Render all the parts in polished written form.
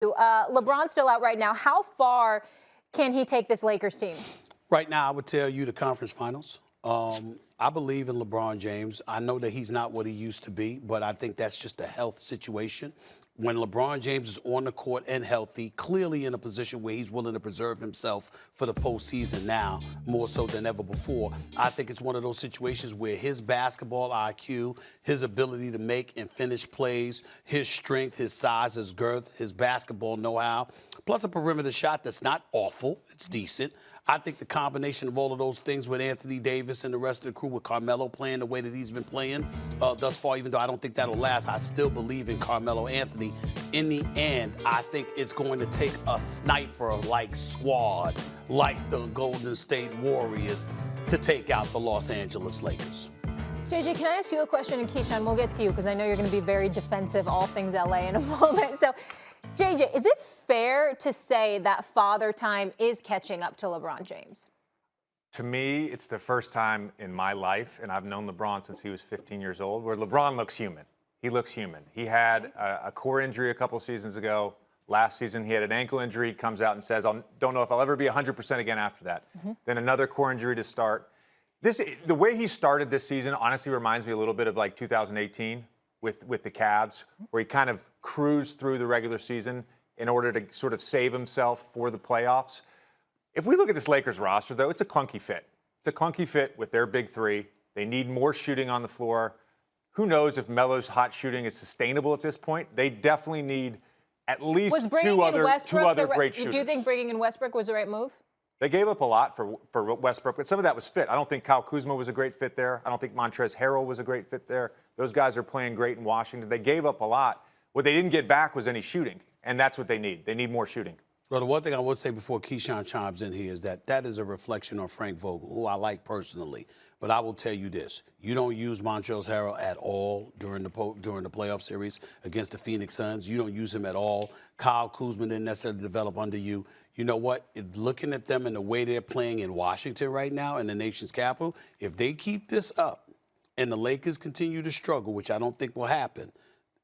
LeBron's still out right now. How far can he take this Lakers team? Right now, I would tell you the conference finals. I believe in LeBron James. I know that he's not what he used to be, but I think that's just a health situation. When LeBron James is on the court and healthy, clearly in a position where he's willing to preserve himself for the postseason now, more so than ever before, I think it's one of those situations where his basketball IQ, his ability to make and finish plays, his strength, his size, his girth, his basketball know-how, plus a perimeter shot that's not awful, it's decent. I think the combination of all of those things with Anthony Davis and the rest of the crew, with Carmelo playing the way that he's been playing thus far, even though I don't think that'll last, I still believe in Carmelo Anthony. In the end, I think it's going to take a sniper-like squad, like the Golden State Warriors, to take out the Los Angeles Lakers. JJ, can I ask you a question? And Keyshawn, we'll get to you because I know you're going to be very defensive, all things LA in a moment. So, JJ, is it fair to say that father time is catching up to LeBron James? To me, it's the first time in my life, and I've known LeBron since he was 15 years old, where LeBron looks human. He looks human. He had a core injury a couple seasons ago. Last season, he had an ankle injury. He comes out and says, I don't know if I'll ever be 100% again after that. Then another core injury to start. The way he started this season honestly reminds me a little bit of like 2018 with the Cavs, where he kind of cruised through the regular season in order to sort of save himself for the playoffs. If we look at this Lakers roster, though, it's a clunky fit. It's a clunky fit with their big three. They need more shooting on the floor. Who knows if Melo's hot shooting is sustainable at this point? They definitely need at least two other great shooters. Do you think bringing in Westbrook was the right move? They gave up a lot for Westbrook, but some of that was fit. I don't think Kyle Kuzma was a great fit there. I don't think Montrezl Harrell was a great fit there. Those guys are playing great in Washington. They gave up a lot. What they didn't get back was any shooting, and that's what they need. They need more shooting. Well, the one thing I would say before Keyshawn chimes in here is that is a reflection on Frank Vogel, who I like personally. But I will tell you this. You don't use Montrezl Harrell at all during the playoff series against the Phoenix Suns. You don't use him at all. Kyle Kuzma didn't necessarily develop under you. You know what? Looking at them and the way they're playing in Washington right now, in the nation's capital, if they keep this up and the Lakers continue to struggle, which I don't think will happen,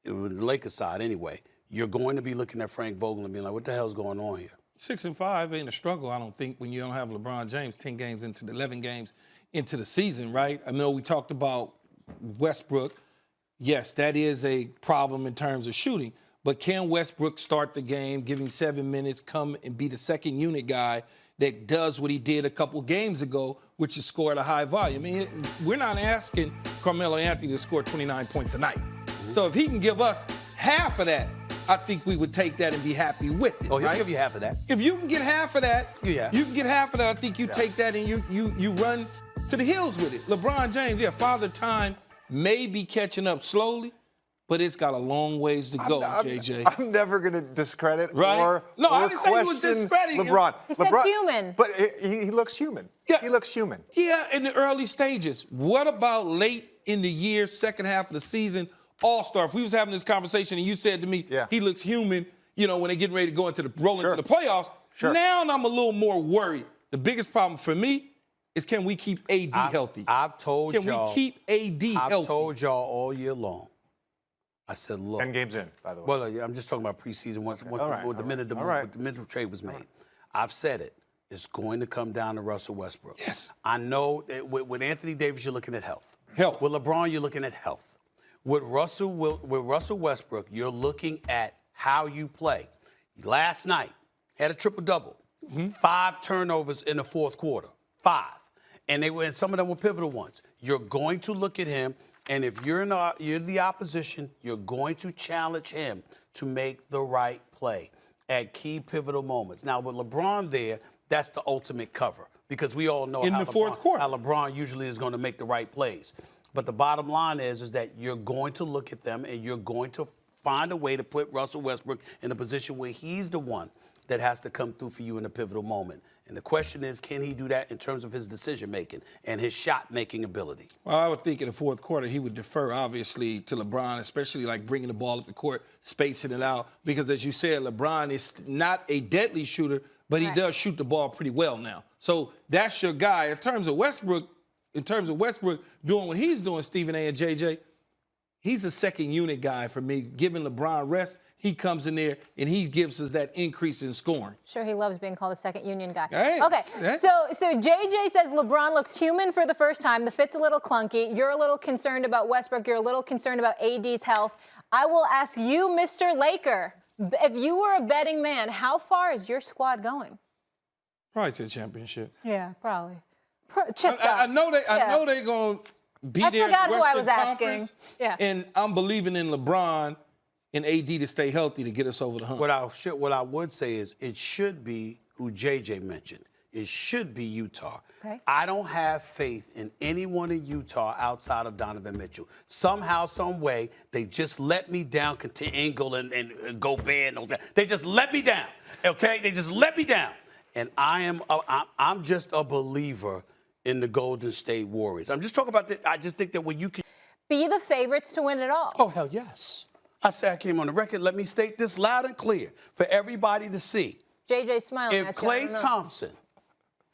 the Lakers side anyway, you're going to be looking at Frank Vogel and being like, what the hell's going on here? 6-5 ain't a struggle, I don't think, when you don't have LeBron James 10 games into the 11 games into the season, right? I know we talked about Westbrook. Yes, that is a problem in terms of shooting. But can Westbrook start the game, give him 7 minutes, come and be the second unit guy that does what he did a couple games ago, which is score at a high volume? I mean, we're not asking Carmelo Anthony to score 29 points a night. So if he can give us half of that, I think we would take that and be happy with it. Oh, he'll right? give you half of that. If you can get half of that, you can get half of that. I think you take that and you run to the hills with it. LeBron James, father time may be catching up slowly, but it's got a long ways to go, JJ. I'm never going to discredit or I didn't say he was discrediting LeBron. He said human. But he looks human. Yeah. He looks human. Yeah, in the early stages. What about late in the year, second half of the season, all-star? If we was having this conversation and you said to me, he looks human, when they're getting ready to go into the into the playoffs, now I'm a little more worried. The biggest problem for me is, can we keep AD healthy? I've told y'all. Can we keep AD healthy? I've told y'all all year long. I said, look. 10 games in, by the way. Well, I'm just talking about preseason once the minute the trade was made. I've said it. It's going to come down to Russell Westbrook. Yes. I know that with Anthony Davis, you're looking at health. Health. With LeBron, you're looking at health. With Russell Westbrook, you're looking at how you play. Last night, had a triple-double. 5 turnovers in the fourth quarter. 5. And some of them were pivotal ones. You're going to look at him, and if you're the opposition, you're going to challenge him to make the right play at key pivotal moments. Now, with LeBron there, that's the ultimate cover, because we all know how LeBron usually is going to make the right plays. But the bottom line is that you're going to look at them and you're going to find a way to put Russell Westbrook in a position where he's the one that has to come through for you in a pivotal moment. And the question is, can he do that in terms of his decision-making and his shot-making ability? Well, I would think in the fourth quarter he would defer, obviously, to LeBron, especially like bringing the ball up the court, spacing it out. Because as you said, LeBron is not a deadly shooter, but he does shoot the ball pretty well now. So that's your guy. In terms of Westbrook doing what he's doing, Stephen A and JJ, he's a second unit guy for me. Giving LeBron rest, he comes in there and he gives us that increase in scoring. Sure, he loves being called a second union guy. Hey, okay, hey. so JJ says LeBron looks human for the first time. The fit's a little clunky. You're a little concerned about Westbrook. You're a little concerned about AD's health. I will ask you, Mr. Laker, if you were a betting man, how far is your squad going? Probably to the championship. Yeah, probably. I know they're going to be there. I forgot in the who I Western was asking. Conference, Yeah. And I'm believing in LeBron and AD to stay healthy to get us over the hump. What I would say is it should be who JJ mentioned. It should be Utah. Okay. I don't have faith in anyone in Utah outside of Donovan Mitchell. Somehow, some way, they just let me down. Engel and Gobert and those guys. They just let me down. Okay, they just let me down. And I'm just a believer in the Golden State Warriors. I'm just talking about that. I just think that when you can Be the favorites to win it all. Oh, hell yes. I said I came on the record. Let me state this loud and clear for everybody to see. JJ smiling If at you. I Klay don't know. Thompson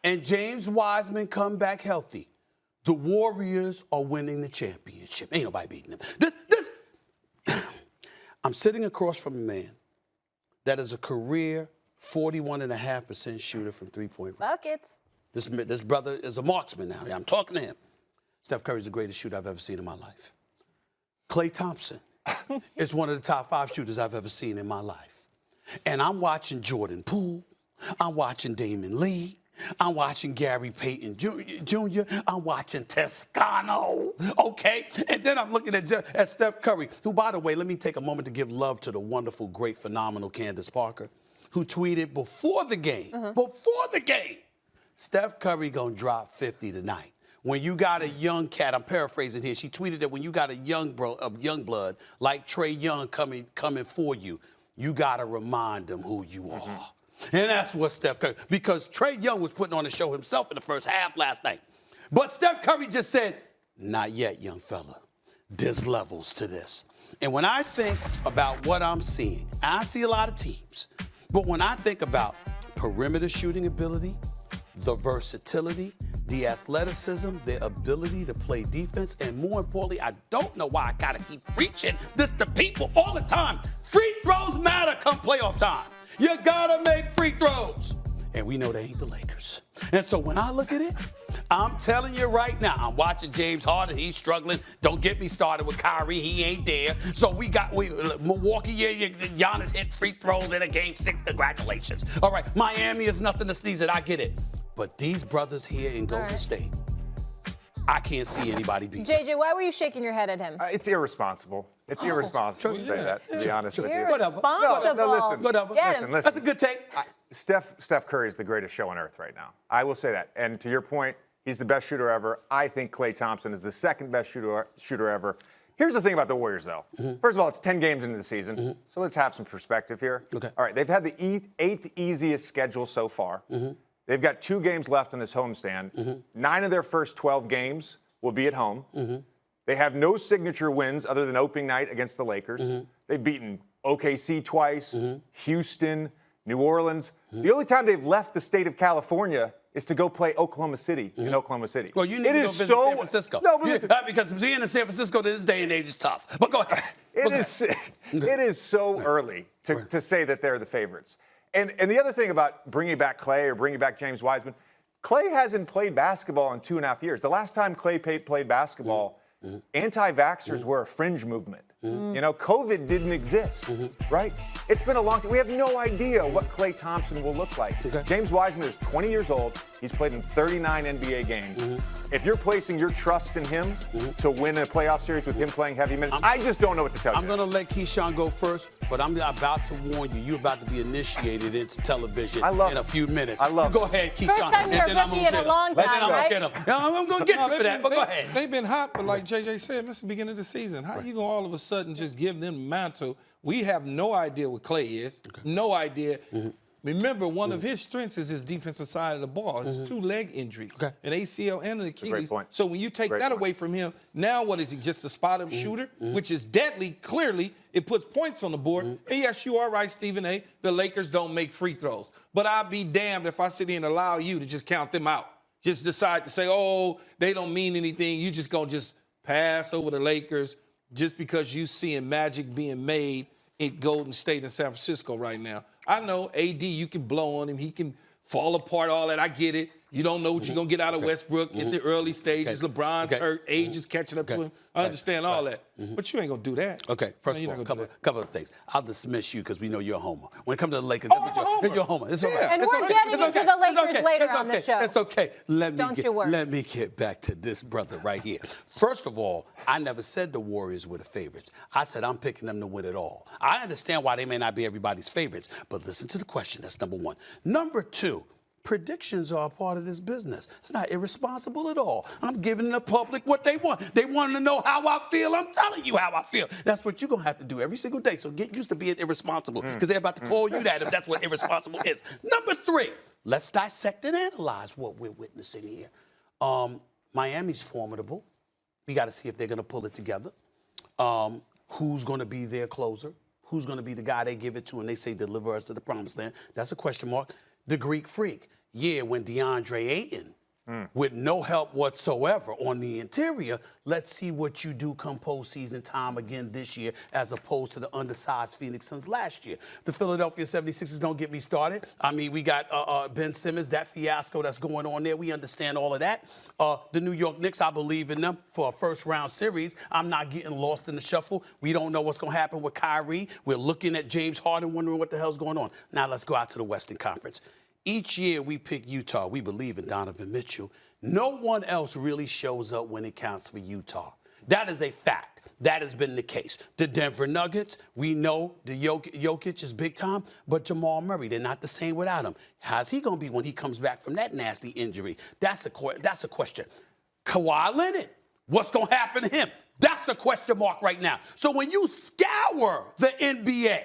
and James Wiseman come back healthy, the Warriors are winning the championship. Ain't nobody beating them. I'm sitting across from a man that is a career 41.5% shooter from three-point range. Buckets. This brother is a marksman now. I'm talking to him. Steph Curry's the greatest shooter I've ever seen in my life. Klay Thompson is one of the top 5 shooters I've ever seen in my life. And I'm watching Jordan Poole. I'm watching Damon Lee. I'm watching Gary Payton Jr. I'm watching Toscano, okay? And then I'm looking at Steph Curry, who, by the way, let me take a moment to give love to the wonderful, great, phenomenal Candace Parker, who tweeted before the game, Steph Curry gonna drop 50 tonight. When you got a young cat, I'm paraphrasing here, she tweeted that when you got a young blood like Trae Young coming for you, you gotta remind them who you are. And that's what Steph Curry, because Trae Young was putting on a show himself in the first half last night. But Steph Curry just said, not yet, young fella. There's levels to this. And when I think about what I'm seeing, I see a lot of teams, but when I think about perimeter shooting ability, the versatility, the athleticism, the ability to play defense, and more importantly, I don't know why I gotta keep preaching this to people all the time. Free throws matter come playoff time. You gotta make free throws. And we know they ain't the Lakers. And so when I look at it, I'm telling you right now, I'm watching James Harden, he's struggling. Don't get me started with Kyrie, he ain't there. So Milwaukee, Giannis hit free throws in a game 6, congratulations. All right, Miami is nothing to sneeze at, I get it. But these brothers here in Golden State, I can't see anybody beat them. JJ, why were you shaking your head at him? It's irresponsible. It's irresponsible to say that, to be honest with you. Whatever. Irresponsible. listen. Whatever. Get him. Listen. That's a good take. Steph Curry is the greatest show on earth right now. I will say that. And to your point, he's the best shooter ever. I think Klay Thompson is the second best shooter ever. Here's the thing about the Warriors, though. First of all, it's 10 games into the season, so let's have some perspective here. Okay. All right, they've had the 8th easiest schedule so far. They've got 2 games left on this homestand. 9 of their first 12 games will be at home. They have no signature wins other than opening night against the Lakers. They've beaten OKC twice, Houston, New Orleans. The only time they've left the state of California is to go play Oklahoma City in Oklahoma City. Well, you need to go visit San Francisco. No, but listen, because being in San Francisco this day and age is tough. But go ahead. It is so early to say that they're the favorites. And the other thing about bringing back Klay or bringing back James Wiseman, Klay hasn't played basketball in 2.5 years. The last time Klay played basketball, anti-vaxxers were a fringe movement. You know, COVID didn't exist, right? It's been a long time. We have no idea what Klay Thompson will look like. James Wiseman is 20 years old. He's played in 39 NBA games. If you're placing your trust in him to win a playoff series with him playing heavy minutes, I just don't know what to tell you. I'm going to let Keyshawn go first, but I'm about to warn you, you're about to be initiated into television in a few minutes. I love Go ahead, Keyshawn. First time you're a rookie in a long time, right? I'm going to get you for that, but go ahead. They've been hot, but like JJ said, this is the beginning of the season. How you going to all of a sudden just give them the mantle? We have no idea what Klay is. No idea. Remember, one of his strengths is his defensive side of the ball. His 2 leg injuries, an ACL and an Achilles. So when you take that away from him, now what is he, just a spot-up shooter, which is deadly, clearly. It puts points on the board. And yes, you are right, Stephen A. The Lakers don't make free throws. But I'd be damned if I sit here and allow you to just count them out. Just decide to say, oh, they don't mean anything. You just going to just pass over the Lakers. just because you seeing magic being made in Golden State and San Francisco right now. I know AD, you can blow on him. He can fall apart, all that. I get it. You don't know what you're going to get out of Westbrook in the early stages. LeBron's hurt. Age is catching up to him. I understand all that. But you ain't going to do that. Okay, first of all, couple of things. I'll dismiss you because we know you're a homer. When it comes to the Lakers, you're a homer. It's all right. And we're getting into the Lakers later on the show. It's okay. Don't you worry. Let me get back to this brother right here. First of all, I never said the Warriors were the favorites. I said I'm picking them to win it all. I understand why they may not be everybody's favorites, but listen to the question. That's number one. Number two, predictions are a part of this business. It's not irresponsible at all. I'm giving the public what they want. They want to know how I feel. I'm telling you how I feel. That's what you're going to have to do every single day. So get used to being irresponsible because they're about to call you that if that's what irresponsible is. Number three, let's dissect and analyze what we're witnessing here. Miami's formidable. We got to see if they're going to pull it together. Who's going to be their closer? Who's going to be the guy they give it to and they say deliver us to the promised land? That's a question mark. The Greek Freak. Yeah, when DeAndre Ayton, with no help whatsoever on the interior, let's see what you do come postseason time again this year as opposed to the undersized Phoenix Suns last year. The Philadelphia 76ers don't get me started. I mean, we got Ben Simmons, that fiasco that's going on there. We understand all of that. The New York Knicks, I believe in them for a first-round series. I'm not getting lost in the shuffle. We don't know what's going to happen with Kyrie. We're looking at James Harden, wondering what the hell's going on. Now let's go out to the Western Conference. Each year we pick Utah. We believe in Donovan Mitchell. No one else really shows up when it counts for Utah. That is a fact. That has been the case. The Denver Nuggets, we know the Jokic is big time, but Jamal Murray, they're not the same without him. How's he going to be when he comes back from that nasty injury? That's a question. Kawhi Leonard, what's going to happen to him? That's a question mark right now. So when you scour the NBA,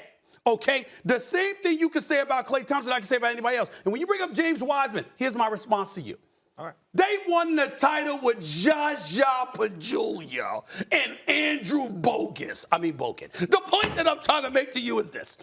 okay, the same thing you can say about Klay Thompson I can say about anybody else. And when you bring up James Wiseman, here's my response to you. All right. They won the title with Jaja Pachulia and Andrew Bogut. The point that I'm trying to make to you is this.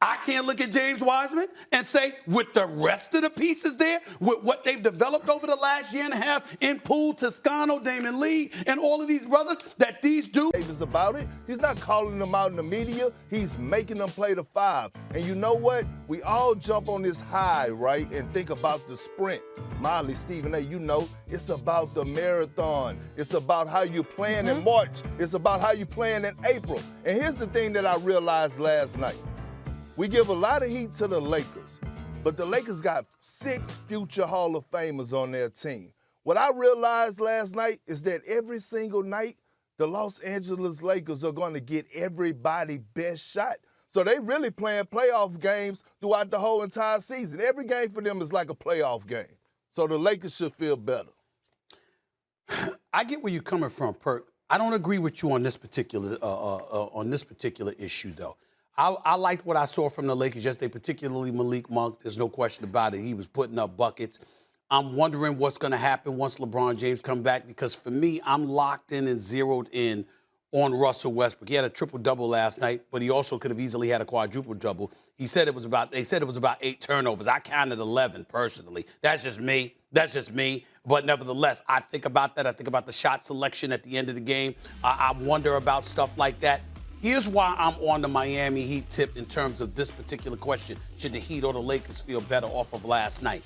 I can't look at James Wiseman and say, with the rest of the pieces there, with what they've developed over the last year and a half in Poole, Toscano, Damon Lee, and all of these brothers, that these dudes is about it. He's not calling them out in the media. He's making them play the five. And you know what? We all jump on this high, right, and think about the sprint. Molly, Stephen A, you know, it's about the marathon. It's about how you're playing in March. It's about how you're playing in April. And here's the thing that I realized last night. We give a lot of heat to the Lakers, but the Lakers got 6 future Hall of Famers on their team. What I realized last night is that every single night, the Los Angeles Lakers are going to get everybody's best shot. So they really playing playoff games throughout the whole entire season. Every game for them is like a playoff game. So the Lakers should feel better. I get where you're coming from, Perk. I don't agree with you on this particular issue, though. I liked what I saw from the Lakers yesterday, particularly Malik Monk. There's no question about it. He was putting up buckets. I'm wondering what's going to happen once LeBron James comes back because, for me, I'm locked in and zeroed in on Russell Westbrook. He had a triple-double last night, but he also could have easily had a quadruple-double. They said it was about 8 turnovers. I counted 11 personally. That's just me. But nevertheless, I think about that. I think about the shot selection at the end of the game. I wonder about stuff like that. Here's why I'm on the Miami Heat tip in terms of this particular question. Should the Heat or the Lakers feel better off of last night?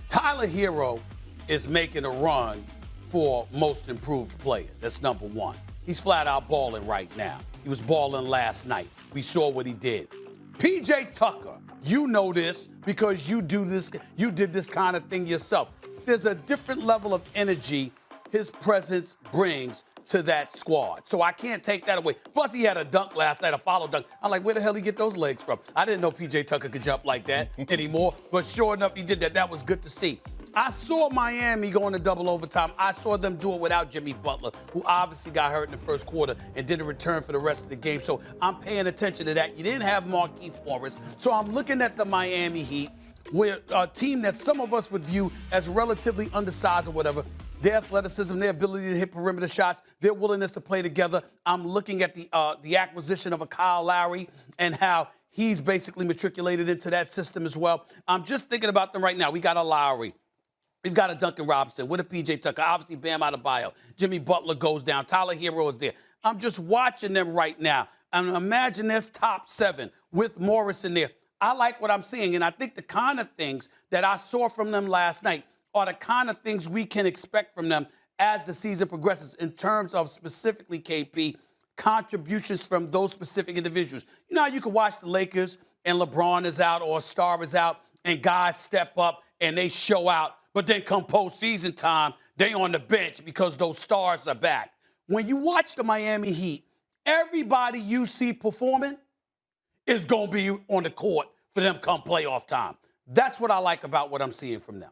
Tyler Hero is making a run for most improved player. That's number one. He's flat out balling right now. He was balling last night. We saw what he did. PJ Tucker, you know this because you did this kind of thing yourself. There's a different level of energy his presence brings to that squad. So I can't take that away. Plus, he had a dunk last night, a follow dunk. I'm like, where the hell did he get those legs from? I didn't know PJ Tucker could jump like that anymore. But sure enough, he did that. That was good to see. I saw Miami going to double overtime. I saw them do it without Jimmy Butler, who obviously got hurt in the first quarter and didn't return for the rest of the game. So I'm paying attention to that. You didn't have Markieff Morris. So I'm looking at the Miami Heat, where a team that some of us would view as relatively undersized or whatever. Their athleticism, their ability to hit perimeter shots, their willingness to play together. I'm looking at the acquisition of a Kyle Lowry and how he's basically matriculated into that system as well. I'm just thinking about them right now. We got a Lowry. We've got a Duncan Robinson with a PJ Tucker. Obviously, Bam Adebayo. Jimmy Butler goes down. Tyler Hero is there. I'm just watching them right now. And imagine there's top 7 with Morris in there. I like what I'm seeing, and I think the kind of things that I saw from them last night are the kind of things we can expect from them as the season progresses in terms of specifically, KP, contributions from those specific individuals. You know how you can watch the Lakers and LeBron is out or a star is out and guys step up and they show out, but then come postseason time, they on the bench because those stars are back. When you watch the Miami Heat, everybody you see performing is going to be on the court for them come playoff time. That's what I like about what I'm seeing from them.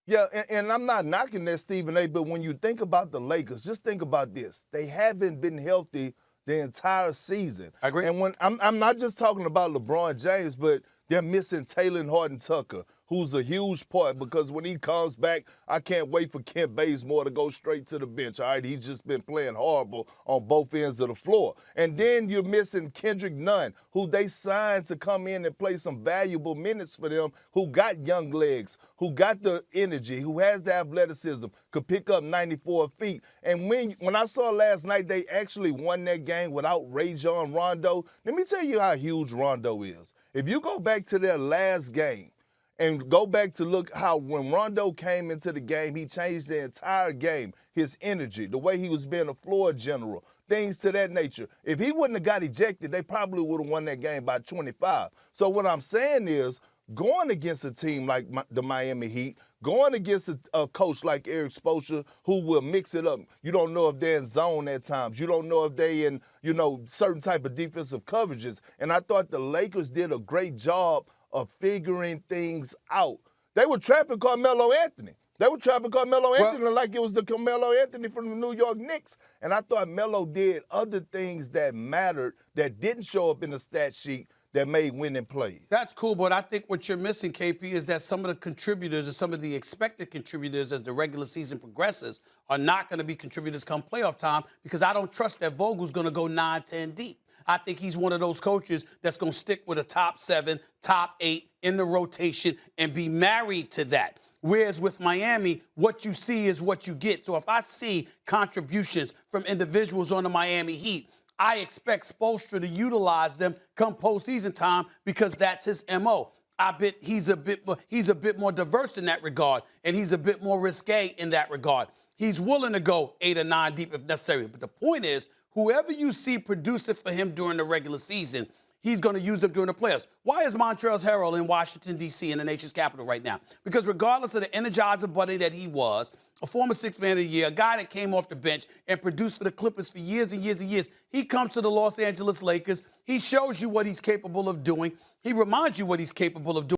Yeah, and I'm not knocking that, Stephen A., but when you think about the Lakers, just think about this. They haven't been healthy the entire season. I agree. And when I'm not just talking about LeBron James, but they're missing Taylor Horton-Tucker, who's a huge part, because when he comes back, I can't wait for Kent Bazemore to go straight to the bench. All right, he's just been playing horrible on both ends of the floor. And then you're missing Kendrick Nunn, who they signed to come in and play some valuable minutes for them, who got young legs, who got the energy, who has the athleticism, could pick up 94 feet. And when I saw last night they actually won that game without Rajon Rondo, let me tell you how huge Rondo is. If you go back to their last game, and go back to look how when Rondo came into the game, he changed the entire game, his energy, the way he was being a floor general, things to that nature. If he wouldn't have got ejected, they probably would have won that game by 25. So what I'm saying is, going against a team like the Miami Heat, going against a coach like Eric Spoelstra who will mix it up. You don't know if they're in zone at times. You don't know if they in, certain type of defensive coverages. And I thought the Lakers did a great job of figuring things out. They were trapping Carmelo Anthony. They were trapping Carmelo Anthony like it was the Carmelo Anthony from the New York Knicks. And I thought Melo did other things that mattered that didn't show up in the stat sheet that made winning plays. That's cool, but I think what you're missing, KP, is that some of the contributors or some of the expected contributors as the regular season progresses are not going to be contributors come playoff time because I don't trust that Vogel's going to go 9-10 deep. I think he's one of those coaches that's going to stick with a top 7, top 8 in the rotation and be married to that. Whereas with Miami, what you see is what you get. So if I see contributions from individuals on the Miami Heat, I expect Spoelstra to utilize them come postseason time because that's his MO. I bet he's a bit more diverse in that regard, and he's a bit more risque in that regard. He's willing to go 8 or 9 deep if necessary. But the point is, whoever you see producing for him during the regular season, he's going to use them during the playoffs. Why is Montrezl Harrell in Washington, D.C., in the nation's capital right now? Because regardless of the energizer buddy that he was, a former Sixth Man of the Year, a guy that came off the bench and produced for the Clippers for years and years and years, he comes to the Los Angeles Lakers. He shows you what he's capable of doing. He reminds you what he's capable of doing.